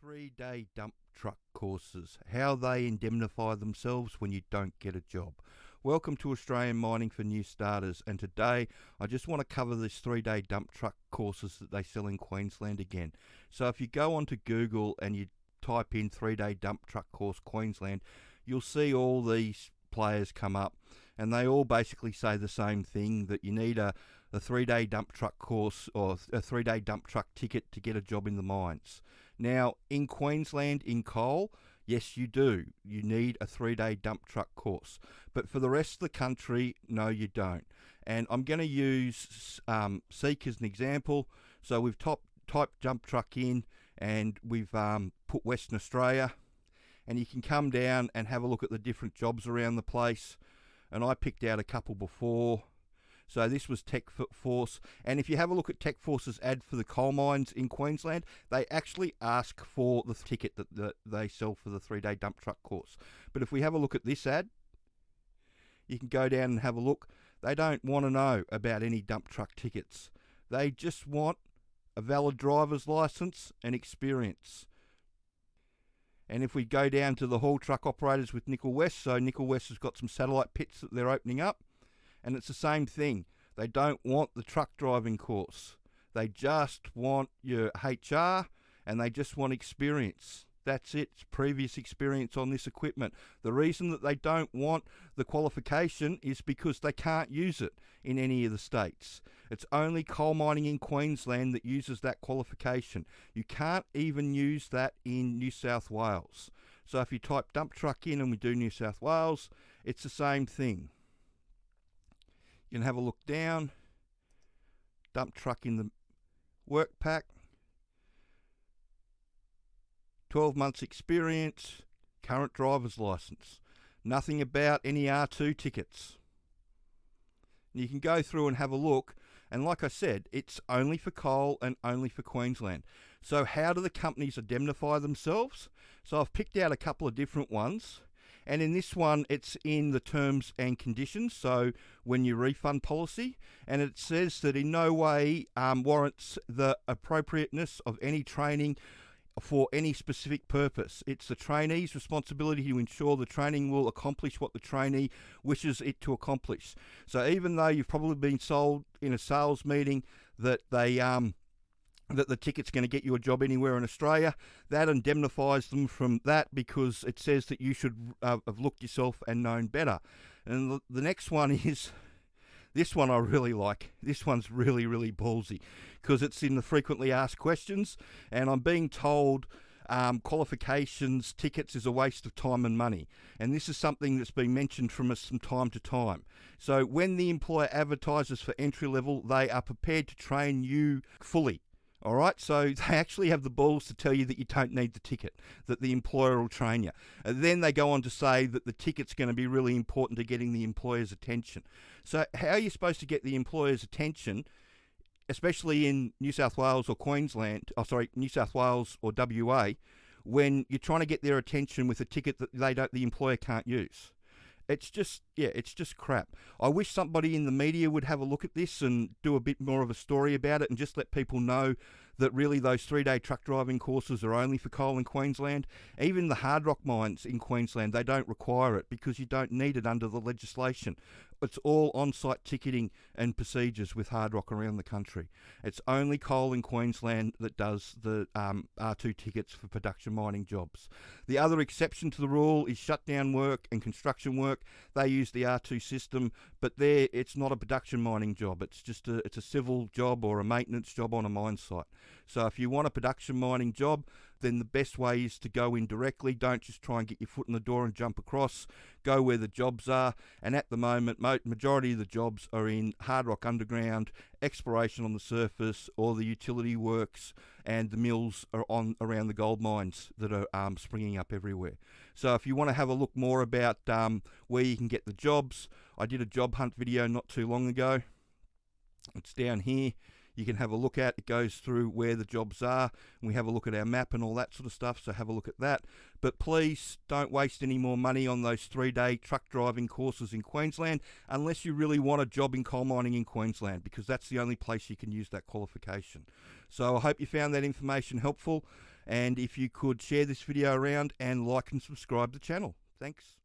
3-day dump truck courses, how they indemnify themselves when you don't get a job. Welcome to Australian Mining for New Starters, and today I just want to cover this 3-day dump truck courses that they sell in Queensland again. So if you go onto Google and you type in 3-day dump truck course Queensland, you'll see all these players come up, and they all basically say the same thing, that you need a 3-day dump truck course or a 3-day dump truck ticket to get a job in the mines. Now, in Queensland, in coal, yes, you do. You need a 3-day dump truck course. But for the rest of the country, no, you don't. And I'm going to use Seek as an example. So we've typed dump truck in, and we've put Western Australia. And you can come down and have a look at the different jobs around the place. And I picked out a couple before. So this was Techforce, and if you have a look at Techforce's ad for the coal mines in Queensland, they actually ask for the ticket that they sell for the 3-day dump truck course. But if we have a look at this ad, you can go down and have a look. They don't want to know about any dump truck tickets. They just want a valid driver's license and experience. And if we go down to the haul truck operators with Nickel West, so Nickel West has got some satellite pits that they're opening up. And it's the same thing. They don't want the truck driving course. They just want your HR, and they just want experience. That's it. It's previous experience on this equipment. The reason that they don't want the qualification is because they can't use it in any of the states. It's only coal mining in Queensland that uses that qualification. You can't even use that in New South Wales. So if you type dump truck in and we do New South Wales, it's the same thing. You can have a look down, dump truck in the work pack, 12 months experience, current driver's license, nothing about any R2 tickets. And you can go through and have a look, and like I said, it's only for coal and only for Queensland. So how do the companies indemnify themselves? So I've picked out a couple of different ones. And in this one, it's in the terms and conditions, so when you refund policy, and it says that in no way warrants the appropriateness of any training for any specific purpose. It's the trainee's responsibility to ensure the training will accomplish what the trainee wishes it to accomplish. So even though you've probably been sold in a sales meeting that that the ticket's going to get you a job anywhere in Australia, that indemnifies them from that, because it says that you should have looked yourself and known better. And the next one is, this one I really like. This one's really, really ballsy, because it's in the frequently asked questions, and I'm being told qualifications tickets is a waste of time and money. And this is something that's been mentioned from us from time to time. So when the employer advertises for entry level, they are prepared to train you fully. All right, so they actually have the balls to tell you that you don't need the ticket, that the employer will train you. And then they go on to say that the ticket's going to be really important to getting the employer's attention. So how are you supposed to get the employer's attention, especially in New South Wales or New South Wales or WA, when you're trying to get their attention with a ticket that the employer can't use? It's just crap. I wish somebody in the media would have a look at this and do a bit more of a story about it, and just let people know that really those 3-day truck driving courses are only for coal in Queensland. Even the hardrock mines in Queensland, they don't require it because you don't need it under the legislation. It's all on-site ticketing and procedures with hardrock around the country. It's only coal in Queensland that does the R2 tickets for production mining jobs. The other exception to the rule is shutdown work and construction work. They use the R2 system, but there it's not a production mining job. It's just it's a civil job or a maintenance job on a mine site. So if you want a production mining job, then the best way is to go in directly. Don't just try and get your foot in the door and jump across. Go where the jobs are. And at the moment, majority of the jobs are in hard rock underground, exploration on the surface, or the utility works, and the mills are on around the gold mines that are springing up everywhere. So if you want to have a look more about where you can get the jobs, I did a job hunt video not too long ago. It's down here. You can have a look at. It goes through where the jobs are, and we have a look at our map and all that sort of stuff, so have a look at that. But please don't waste any more money on those 3-day truck driving courses in Queensland unless you really want a job in coal mining in Queensland, because that's the only place you can use that qualification. So I hope you found that information helpful. And if you could share this video around and like and subscribe the channel. Thanks.